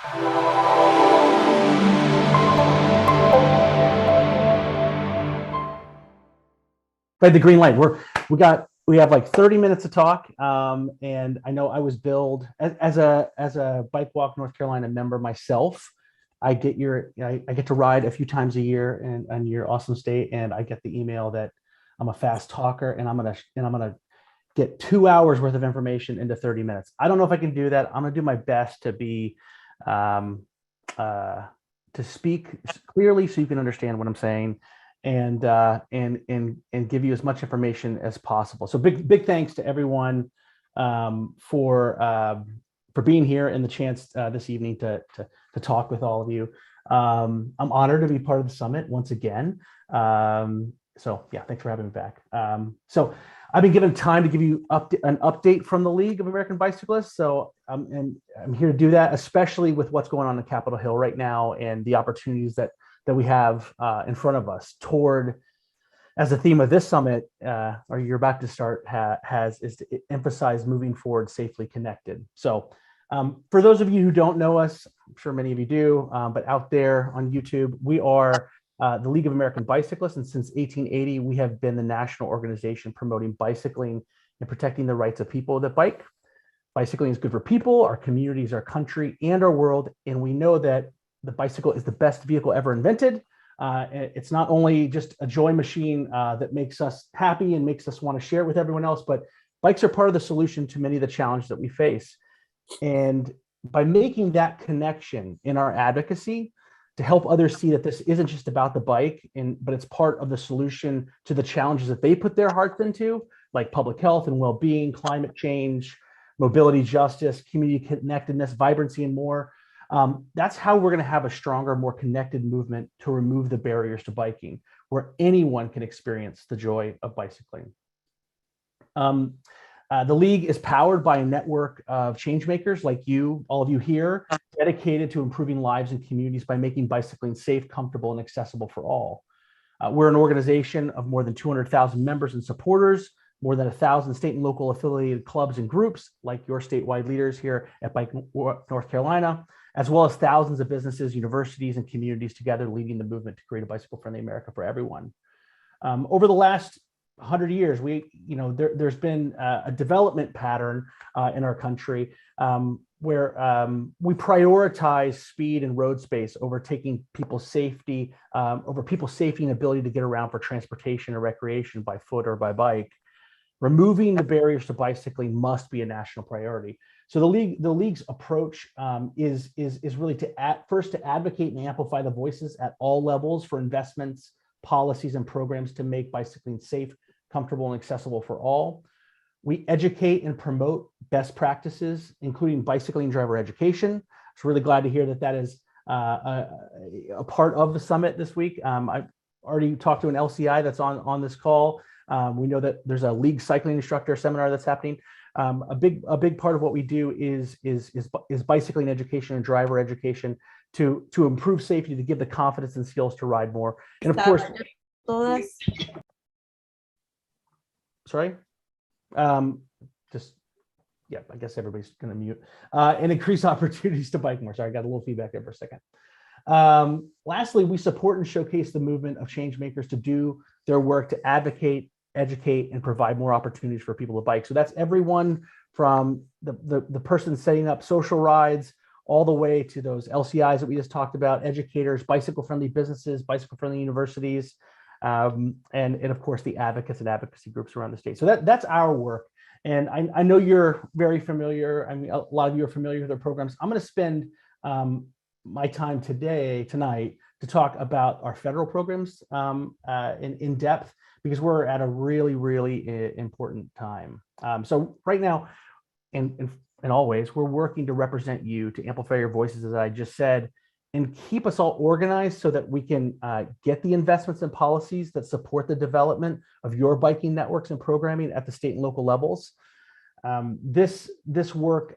By the green light, we have like 30 minutes to talk, and I know I was billed as a Bike Walk North Carolina member myself. I get to ride a few times a year in your awesome state, and I get the email that I'm a fast talker, and I'm gonna get 2 hours worth of information into 30 minutes. I don't know if I can do that. I'm gonna do my best to be to speak clearly so you can understand what I'm saying, and give you as much information as possible. So big thanks to everyone for being here and the chance this evening to talk with all of you. I'm honored to be part of the summit once again. So yeah, thanks for having me back. So I've been given time to give you an update from the League of American Bicyclists. So and I'm here to do that, especially with what's going on in Capitol Hill right now and the opportunities that we have in front of us toward, as the theme of this summit, or you're about to start, is to emphasize moving forward safely connected. So for those of you who don't know us, I'm sure many of you do, but out there on YouTube, we are the League of American Bicyclists, and since 1880, we have been the national organization promoting bicycling and protecting the rights of people that bike. Bicycling is good for people, our communities, our country, and our world, and we know that the bicycle is the best vehicle ever invented. It's not only just a joy machine that makes us happy and makes us want to share it with everyone else, but bikes are part of the solution to many of the challenges that we face. And by making that connection in our advocacy to help others see that this isn't just about the bike, but it's part of the solution to the challenges that they put their hearts into, like public health and well-being, climate change, mobility justice, community connectedness, vibrancy, and more. That's how we're going to have a stronger, more connected movement to remove the barriers to biking, where anyone can experience the joy of bicycling. The League is powered by a network of changemakers like you, all of you here, dedicated to improving lives and communities by making bicycling safe, comfortable, and accessible for all. We're an organization of more than 200,000 members and supporters, more than 1,000 state and local affiliated clubs and groups like your statewide leaders here at Bike North Carolina, as well as thousands of businesses, universities, and communities together leading the movement to create a bicycle-friendly America for everyone. Over the last 100 years, there's been a development pattern in our country where we prioritize speed and road space over taking people's safety, over people's safety and ability to get around for transportation or recreation by foot or by bike. Removing the barriers to bicycling must be a national priority. So the League's approach is really first to advocate and amplify the voices at all levels for investments, policies, and programs to make bicycling safe, comfortable, and accessible for all. We educate and promote best practices, including bicycling driver education. So really glad to hear that is a part of the summit this week. I've already talked to an LCI that's on this call. We know that there's a League cycling instructor seminar that's happening. A big part of what we do is bicycling education and driver education to improve safety, to give the confidence and skills to ride more. And of course, sorry, I guess everybody's going to mute, and increase opportunities to bike more. Sorry, I got a little feedback there for a second. Lastly, we support and showcase the movement of change makers to do their work to advocate, educate, and provide more opportunities for people to bike. So that's everyone from the person setting up social rides all the way to those LCIs that we just talked about, educators, bicycle-friendly businesses, bicycle-friendly universities, and of course the advocates and advocacy groups around the state. So that's our work. And I know you're very familiar. I mean, a lot of you are familiar with our programs. I'm going to spend my time tonight to talk about our federal programs in depth, because we're at a really, really important time. So right now, and always, we're working to represent you, to amplify your voices, as I just said, and keep us all organized so that we can get the investments and policies that support the development of your biking networks and programming at the state and local levels. This work,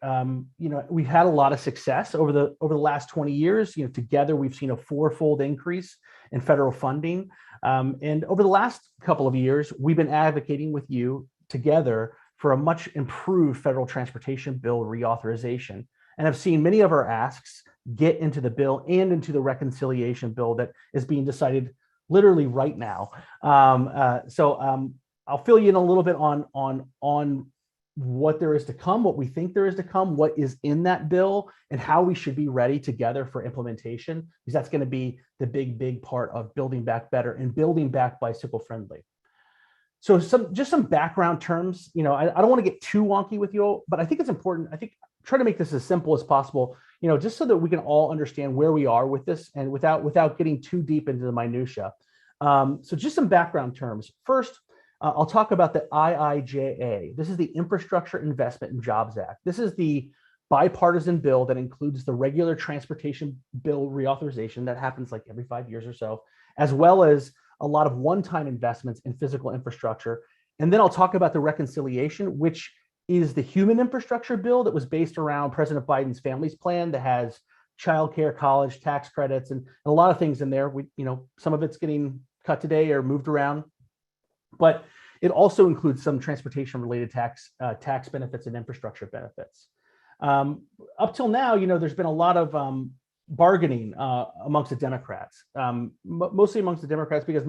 we've had a lot of success over the last 20 years. Together we've seen a fourfold increase in federal funding, and over the last couple of years, we've been advocating with you together for a much improved federal transportation bill reauthorization, and have seen many of our asks get into the bill and into the reconciliation bill that is being decided literally right now. I'll fill you in a little bit on what there is to come, what we think there is to come, what is in that bill, and how we should be ready together for implementation, because that's going to be the big part of building back better and building back bicycle friendly. So just some background terms. I don't want to get too wonky with you, but I think it's important. I think try to make this as simple as possible, just so that we can all understand where we are with this and without getting too deep into the minutia. So just some background terms. First, I'll talk about the IIJA. This is the Infrastructure Investment and Jobs Act. This is the bipartisan bill that includes the regular transportation bill reauthorization that happens like every 5 years or so, as well as a lot of one-time investments in physical infrastructure. And then I'll talk about the reconciliation, which is the human infrastructure bill that was based around President Biden's Families Plan that has childcare, college, tax credits, and a lot of things in there. Some of it's getting cut today or moved around, but it also includes some transportation-related tax benefits and infrastructure benefits. Up till now, there's been a lot of bargaining amongst the Democrats, mostly amongst the Democrats, because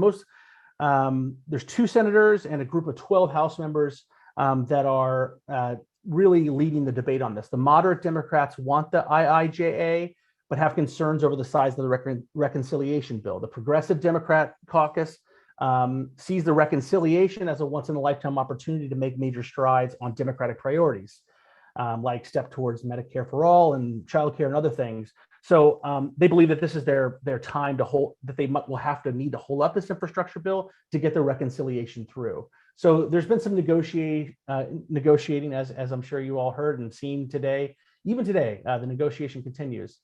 there's 2 senators and a group of 12 House members that are really leading the debate on this. The moderate Democrats want the IIJA, but have concerns over the size of the reconciliation bill. The progressive Democrat caucus sees the reconciliation as a once-in-a-lifetime opportunity to make major strides on Democratic priorities, like step towards Medicare for all and childcare and other things. So they believe that this is their time that they will need to hold up this infrastructure bill to get the reconciliation through. So there's been some negotiating, as I'm sure you all heard and seen today. Even today, the negotiation continues.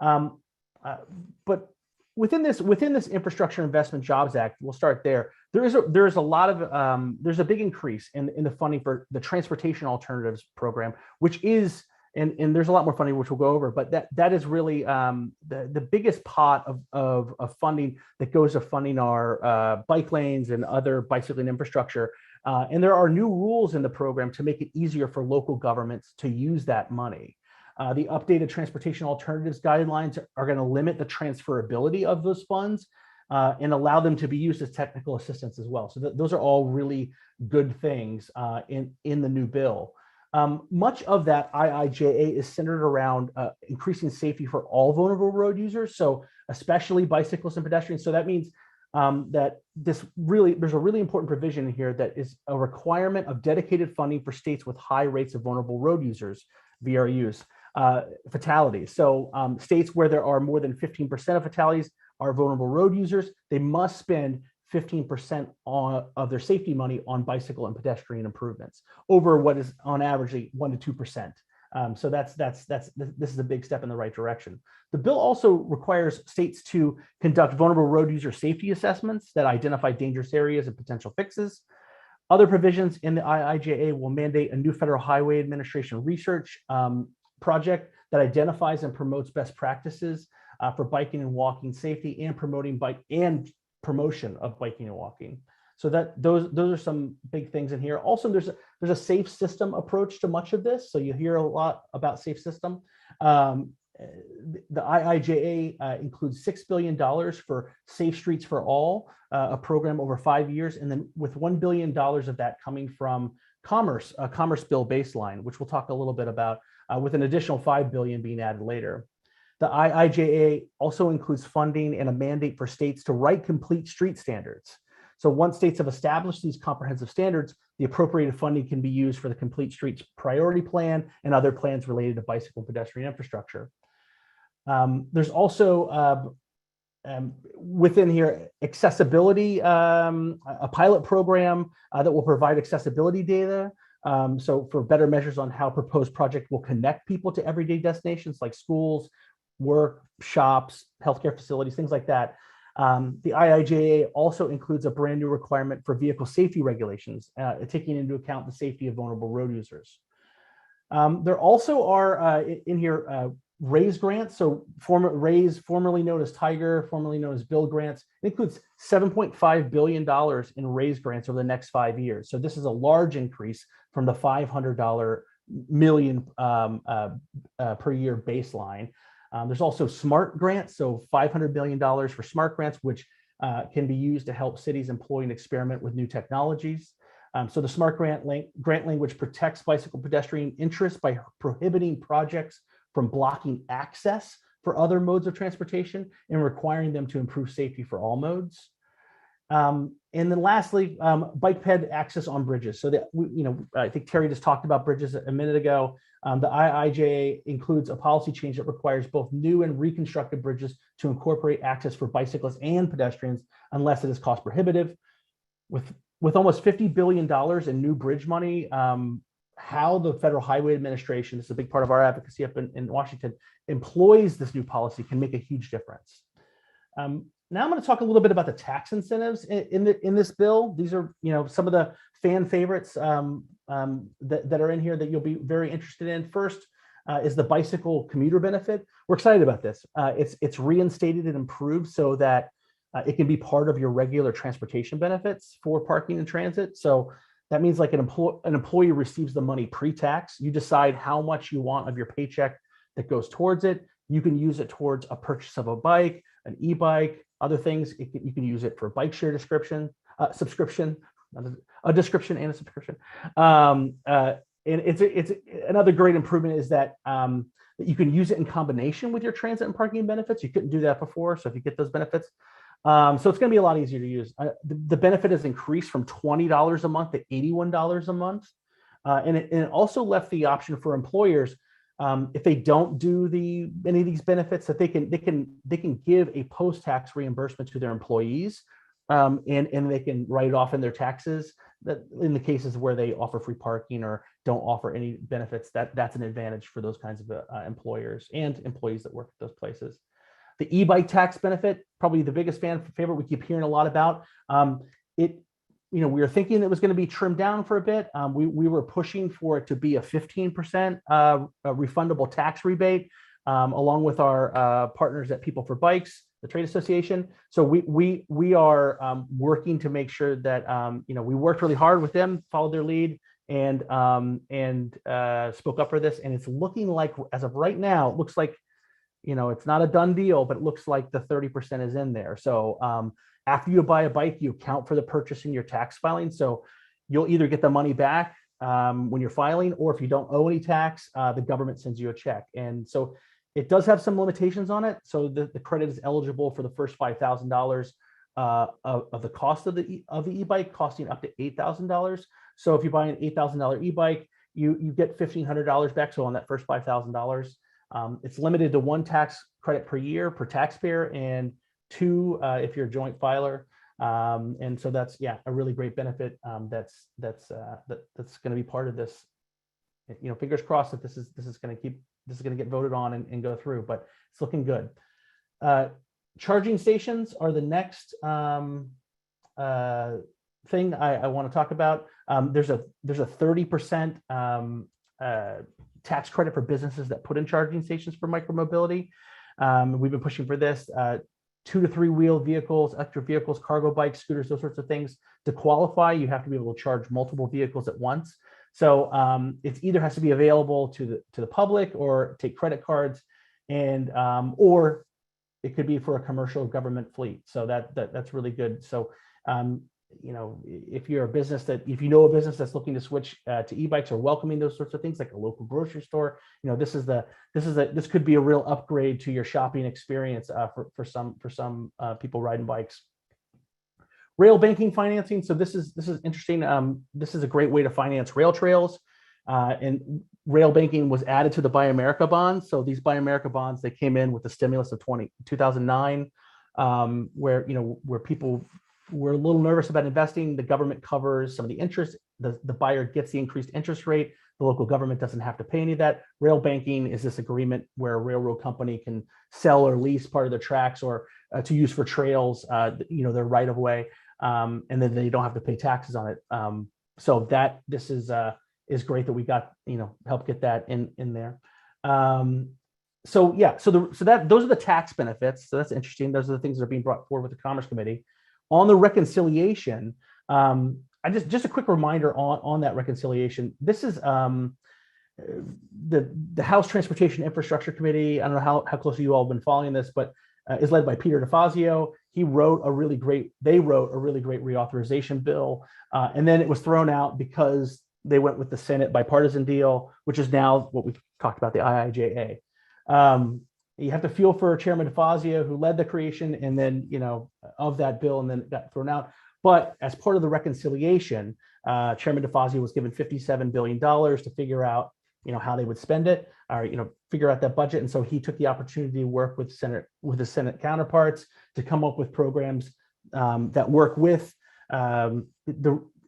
But within this Infrastructure Investment Jobs Act, we'll start there. There's a big increase in the funding for the Transportation Alternatives Program, which is, and there's a lot more funding which we'll go over, but that is really the biggest pot of funding that goes to funding our bike lanes and other bicycling infrastructure. And there are new rules in the program to make it easier for local governments to use that money. The updated transportation alternatives guidelines are going to limit the transferability of those funds and allow them to be used as technical assistance as well. So those are all really good things in the new bill. Much of that IIJA is centered around increasing safety for all vulnerable road users, so especially bicyclists and pedestrians. So that means that there's a really important provision here that is a requirement of dedicated funding for states with high rates of vulnerable road users, VRUs, fatalities. So states where there are more than 15% of fatalities are vulnerable road users, they must spend 15% of their safety money on bicycle and pedestrian improvements over what is on average 1 to 2%. So this is a big step in the right direction. The bill also requires states to conduct vulnerable road user safety assessments that identify dangerous areas and potential fixes. Other provisions in the IIJA will mandate a new Federal Highway Administration research project that identifies and promotes best practices for biking and walking safety and promotion of biking and walking. So those are some big things in here. Also, there's a safe system approach to much of this. So you hear a lot about safe system. The IIJA includes $6 billion for Safe Streets for All, a program over 5 years, and then with $1 billion of that coming from a commerce bill baseline, which we'll talk a little bit about, with an additional $5 billion being added later. The IIJA also includes funding and a mandate for states to write complete street standards. So once states have established these comprehensive standards, the appropriated funding can be used for the Complete Streets Priority Plan and other plans related to bicycle and pedestrian infrastructure. There's also within here accessibility, a pilot program that will provide accessibility data. So for better measures on how proposed project will connect people to everyday destinations like schools, work, shops, healthcare facilities, things like that. The IIJA also includes a brand new requirement for vehicle safety regulations, taking into account the safety of vulnerable road users. There also are in here RAISE grants. So RAISE, formerly known as Tiger, formerly known as Bill grants, it includes $7.5 billion in RAISE grants over the next 5 years. So this is a large increase from the $500 million per year baseline. There's also SMART grants, so $500 million for SMART grants, which can be used to help cities employ and experiment with new technologies. So the SMART grant language protects bicycle pedestrian interests by prohibiting projects from blocking access for other modes of transportation and requiring them to improve safety for all modes. And then lastly, bike ped access on bridges. So that, I think Terry just talked about bridges a minute ago. The IIJA includes a policy change that requires both new and reconstructed bridges to incorporate access for bicyclists and pedestrians, unless it is cost prohibitive. With almost $50 billion in new bridge money, how the Federal Highway Administration, this is a big part of our advocacy up in Washington, employs this new policy can make a huge difference. Now I'm going to talk a little bit about the tax incentives in this bill. These are, some of the fan favorites that are in here that you'll be very interested in. First is the bicycle commuter benefit. We're excited about this. It's reinstated and improved so that it can be part of your regular transportation benefits for parking and transit. So that means like an employee receives the money pre-tax. You decide how much you want of your paycheck that goes towards it. You can use it towards a purchase of a bike, an e-bike, other things. You can use it for bike share subscription, a description and a subscription. And it's another great improvement is that you can use it in combination with your transit and parking benefits. You couldn't do that before. So if you get those benefits, so it's going to be a lot easier to use. The benefit has increased from $20 a month to $81 a month. And it also left the option for employers, if they don't do any of these benefits, that they can give a post-tax reimbursement to their employees, and they can write it off in their taxes. That in the cases where they offer free parking or don't offer any benefits, that's an advantage for those kinds of employers and employees that work at those places. The e-bike tax benefit, probably the biggest fan favorite we keep hearing a lot about. We were thinking it was going to be trimmed down for a bit. We were pushing for it to be a 15% refundable tax rebate, along with our partners at People for Bikes, the trade association. So we are working to make sure that we worked really hard with them, followed their lead, and spoke up for this. And it's looking like, as of right now, it looks like, it's not a done deal, but it looks like the 30% is in there. So after you buy a bike, you account for the purchase in your tax filing. So you'll either get the money back when you're filing, or if you don't owe any tax, the government sends you a check. And so it does have some limitations on it. So the credit is eligible for the first $5,000 of the cost of the e-bike, costing up to $8,000. So if you buy an $8,000 e-bike, you get $1,500 back. So on that first $5,000, it's limited to one tax credit per year per taxpayer, and two if you're a joint filer. And so that's a really great benefit. That's going to be part of this. Fingers crossed that this is going to get voted on and go through, but it's looking good. Charging stations are the next thing I want to talk about. There's a 30% tax credit for businesses that put in charging stations for micromobility. We've been pushing for this. 2 to 3 wheel vehicles, electric vehicles, cargo bikes, scooters, those sorts of things. To qualify, you have to be able to charge multiple vehicles at once. So it either has to be available to the public or take credit cards, and or it could be for a commercial government fleet. So that's really good. So if you're a business if you know a business that's looking to switch to e-bikes or welcoming those sorts of things, like a local grocery store, this could be a real upgrade to your shopping experience for some people riding bikes. Rail banking financing. So this is interesting. This is a great way to finance rail trails, and rail banking was added to the Buy America bonds. So these Buy America bonds, they came in with the stimulus of 2009, where people were a little nervous about investing. The government covers some of the interest. The buyer gets the increased interest rate. The local government doesn't have to pay any of that. Rail banking is this agreement where a railroad company can sell or lease part of their tracks or to use for trails, their right of way, and then they don't have to pay taxes on it. So this is great that we got help get that in there. Those are the tax benefits. So that's interesting. Those are the things that are being brought forward with the Commerce Committee. On the reconciliation, just a quick reminder on that reconciliation. This is the House Transportation Infrastructure Committee, I don't know how closely you all have been following this, but is led by Peter DeFazio. They wrote a really great reauthorization bill, and then it was thrown out because they went with the Senate bipartisan deal, which is now what we've talked about, the IIJA. You have to feel for Chairman DeFazio, who led the creation and then, of that bill, and then it got thrown out. But as part of the reconciliation, Chairman DeFazio was given $57 billion to figure out, how they would spend it, or figure out that budget. And so he took the opportunity to work with his Senate counterparts to come up with programs that work with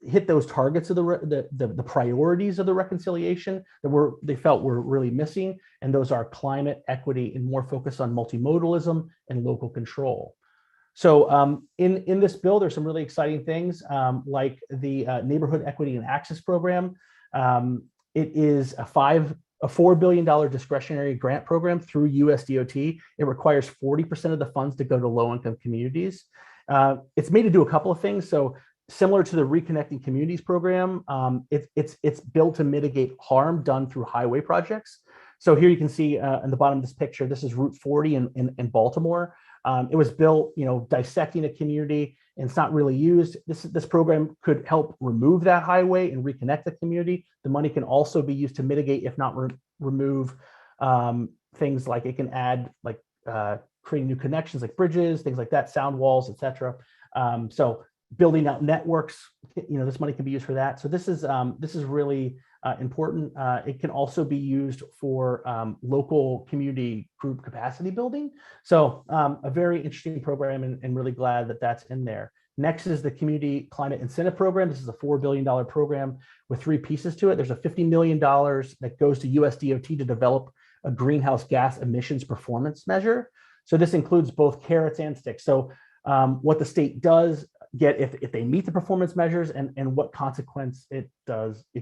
hit those targets of the priorities of the reconciliation that they felt were really missing, and those are climate, equity, and more focus on multimodalism and local control. So in this bill, there's some really exciting things, like the Neighborhood Equity and Access Program. It is a $4 billion discretionary grant program through USDOT. It requires 40% of the funds to go to low-income communities. It's made to do a couple of things. So similar to the Reconnecting Communities program, it's built to mitigate harm done through highway projects. So here you can see in the bottom of this picture, this is Route 40 in Baltimore. It was built, dissecting a community, and it's not really used. This program could help remove that highway and reconnect the community. The money can also be used to mitigate, if not remove, things like it can add, like creating new connections, like bridges, things like that, sound walls, etc. So building out networks, this money can be used for that. So this is really important. It can also be used for local community group capacity building. So a very interesting program, and really glad that that's in there. Next is the Community Climate Incentive Program. This is a $4 billion program with 3 pieces to it. There's a $50 million that goes to USDOT to develop a greenhouse gas emissions performance measure. So this includes both carrots and sticks. So what the state does get if they meet the performance measures, and what consequence it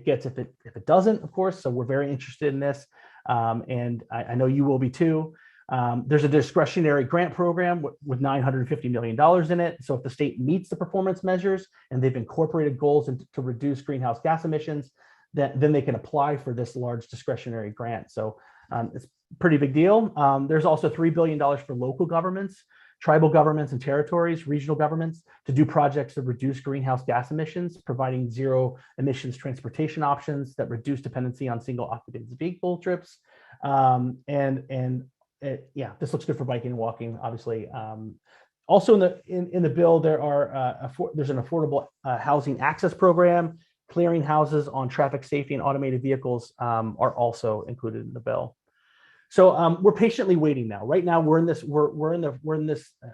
gets if it doesn't, of course. So we're very interested in this, and I know you will be too. There's a discretionary grant program with $950 million in it. So if the state meets the performance measures and they've incorporated goals to reduce greenhouse gas emissions, then they can apply for this large discretionary grant. So it's a pretty big deal. There's also $3 billion for local governments, tribal governments and territories, regional governments, to do projects that reduce greenhouse gas emissions, providing zero emissions transportation options that reduce dependency on single occupancy vehicle trips. This looks good for biking and walking, obviously. Also in the bill, there's an affordable housing access program. Clearing houses on traffic safety and automated vehicles are also included in the bill. So we're patiently waiting now. Right now, we're in this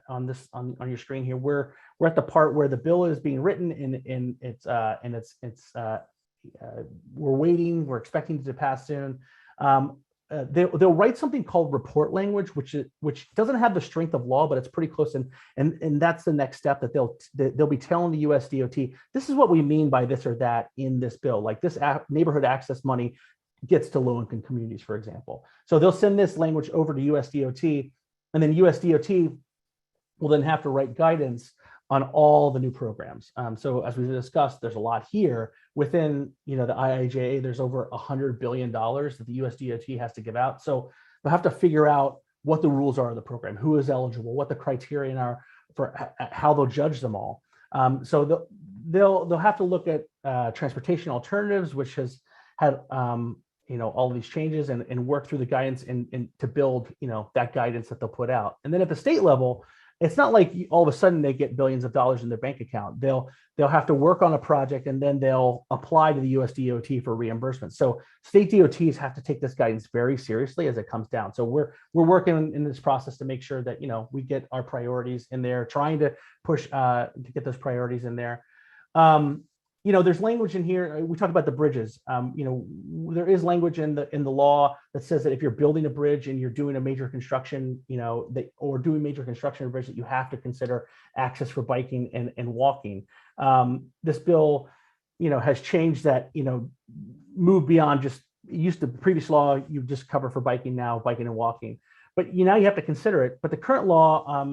on your screen here. We're at the part where the bill is being written, and we're waiting. We're expecting it to pass soon. They'll write something called report language, which doesn't have the strength of law, but it's pretty close. And that's the next step, that they'll be telling the USDOT, this is what we mean by this or that in this bill. Like this neighborhood access money gets to low-income communities, for example. So they'll send this language over to USDOT, and then USDOT will then have to write guidance on all the new programs. So as we discussed, there's a lot here. Within the IIJA, there's over $100 billion that the USDOT has to give out. So they'll have to figure out what the rules are of the program, who is eligible, what the criterion are for how they'll judge them all. So they'll have to look at transportation alternatives, which has had all of these changes, and work through the guidance and to build that guidance that they'll put out. And then at the state level, it's not like all of a sudden they get billions of dollars in their bank account. They'll have to work on a project, and then they'll apply to the USDOT for reimbursement. So state DOTs have to take this guidance very seriously as it comes down. So we're working in this process to make sure that we get our priorities in there, trying to push to get those priorities in there. There's language in here. We talked about the bridges. There is language in the law that says that if you're building a bridge and you're doing a major construction, or doing major construction of a bridge, that you have to consider access for biking and walking. This bill, has changed that. Move beyond just used to previous law. You just cover for biking, now biking and walking. But now you have to consider it. But the current law,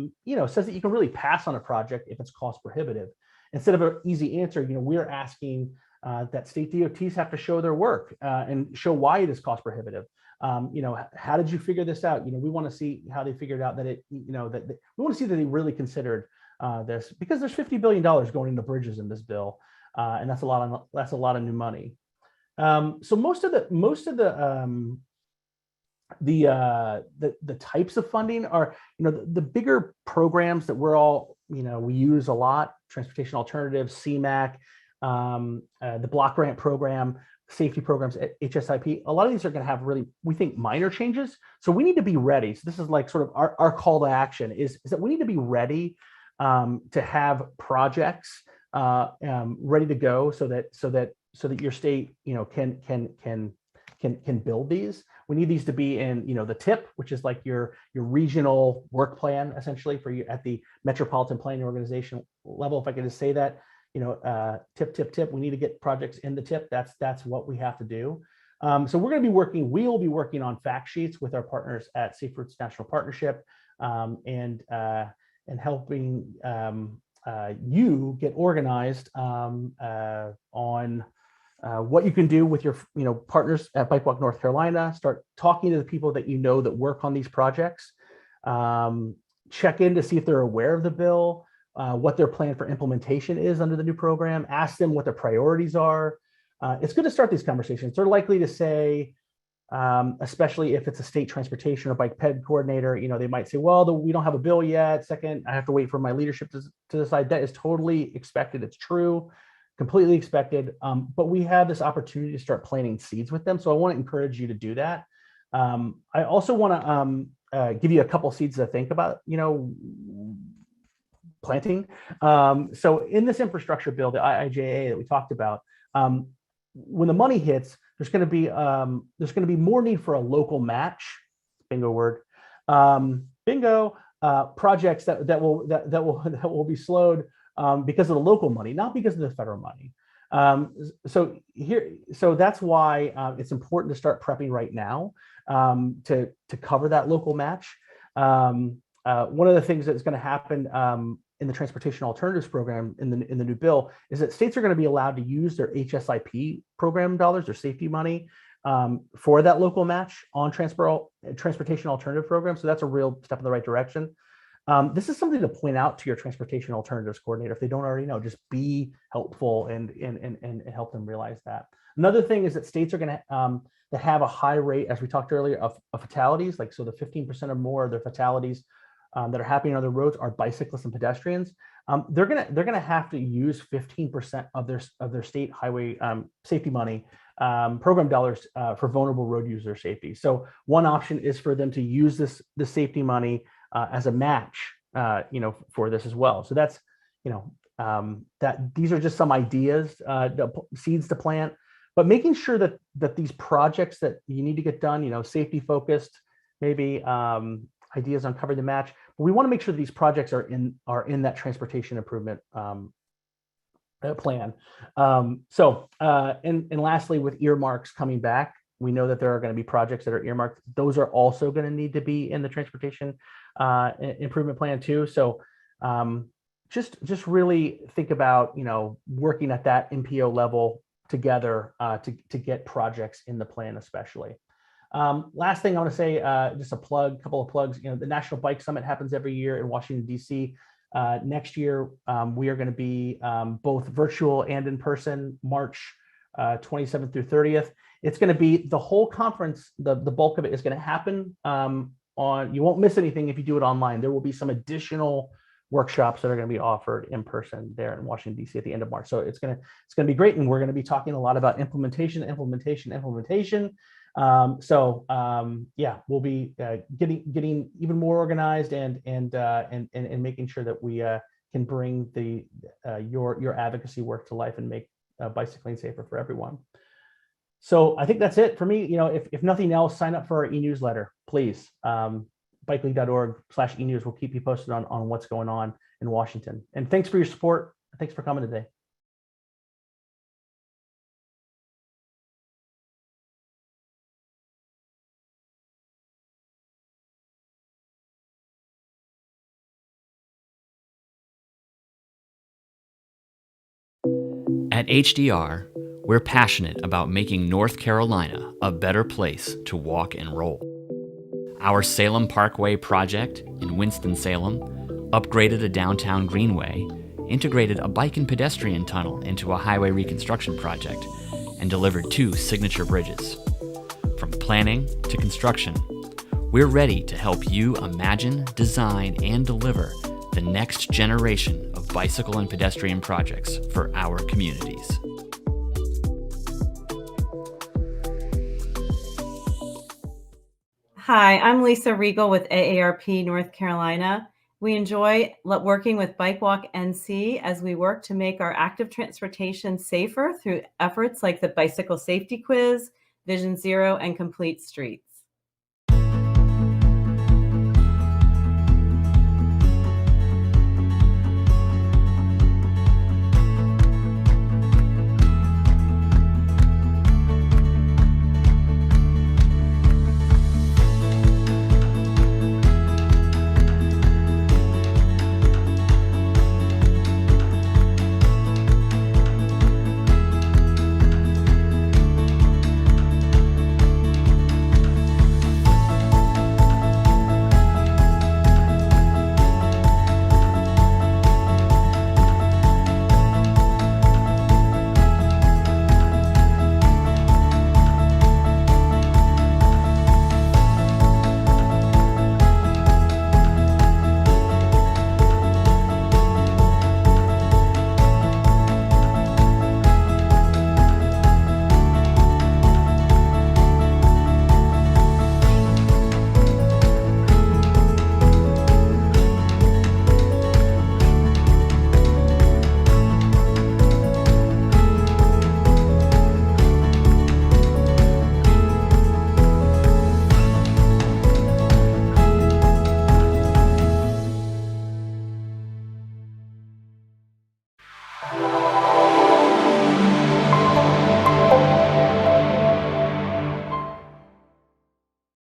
says that you can really pass on a project if it's cost prohibitive. Instead of an easy answer, we're asking that state DOTs have to show their work and show why it is cost prohibitive. How did you figure this out? We want to see how they figured out that we want to see that they really considered this, because there's $50 billion going into bridges in this bill, and that's a lot of new money. So most of the types of funding are, the bigger programs that we're all, we use a lot: transportation alternatives, CMAQ, the block grant program, safety programs, HSIP. A lot of these are going to have really, we think, minor changes. So we need to be ready. So this is like sort of our call to action is that we need to be ready to have projects ready to go, so that your state, can build these. We need these to be in, the TIP, which is like your regional work plan, essentially, for you at the metropolitan planning organization level. If I could just say that, TIP. We need to get projects in the TIP. That's what we have to do. So we'll be working on fact sheets with our partners at Safe Routes National Partnership, and helping you get organized on what you can do with your partners at Bike Walk North Carolina. Start talking to the people that that work on these projects. Check in to see if they're aware of the bill, what their plan for implementation is under the new program. Ask them what their priorities are. It's good to start these conversations. They're likely to say, especially if it's a state transportation or bike ped coordinator, they might say, well, we don't have a bill yet. Second, I have to wait for my leadership to decide. That is totally expected. It's true, completely expected. But we have this opportunity to start planting seeds with them. So I want to encourage you to do that. I also want to give you a couple seeds to think about, planting. So in this infrastructure bill, the IIJA that we talked about, when the money hits, there's going to be more need for a local match. Bingo word. Projects that will be slowed because of the local money, not because of the federal money. So that's why it's important to start prepping right now to cover that local match. One of the things that's going to happen in the Transportation Alternatives Program in the new bill is that states are going to be allowed to use their HSIP program dollars, their safety money, for that local match on transportation alternative program. So that's a real step in the right direction. This is something to point out to your transportation alternatives coordinator if they don't already know. Just be helpful and help them realize that. Another thing is that states are going to that have a high rate, as we talked earlier, of fatalities. Like, so the 15% or more of their fatalities that are happening on the roads are bicyclists and pedestrians. They're gonna have to use 15% of their state highway safety money program dollars for vulnerable road user safety. So one option is for them to use the safety money as a match, for this as well. So that's, that these are just some ideas, seeds to plant, but making sure that these projects that you need to get done, safety focused, maybe ideas on covering the match. But we want to make sure that these projects are in that transportation improvement plan. And lastly, with earmarks coming back, we know that there are going to be projects that are earmarked. Those are also going to need to be in the transportation improvement plan too. So just really think about, working at that MPO level together to get projects in the plan, especially. Last thing I want to say, just a couple of plugs. The National Bike Summit happens every year in Washington, D.C. Next year, we are going to be both virtual and in person, March 27th through 30th. It's going to be the whole conference. The bulk of it is going to happen you won't miss anything if you do it online. There will be some additional workshops that are going to be offered in person there in Washington, D.C. at the end of March. So it's going to be great. And we're going to be talking a lot about implementation. Yeah, we'll be getting even more organized and making sure that we can bring your advocacy work to life and make bicycling safer for everyone. So I think that's it for me. If nothing else, sign up for our e-newsletter, please. Bikeleague.org/e-news will keep you posted on what's going on in Washington. And thanks for your support. Thanks for coming today. At HDR, We're passionate about making North Carolina a better place to walk and roll. Our Salem Parkway project in Winston-Salem upgraded a downtown greenway, integrated a bike and pedestrian tunnel into a highway reconstruction project, and delivered 2 signature bridges. From planning to construction, we're ready to help you imagine, design, and deliver the next generation of bicycle and pedestrian projects for our communities. Hi, I'm Lisa Riegel with AARP North Carolina. We enjoy working with BikeWalkNC as we work to make our active transportation safer through efforts like the Bicycle Safety Quiz, Vision Zero, and Complete Streets.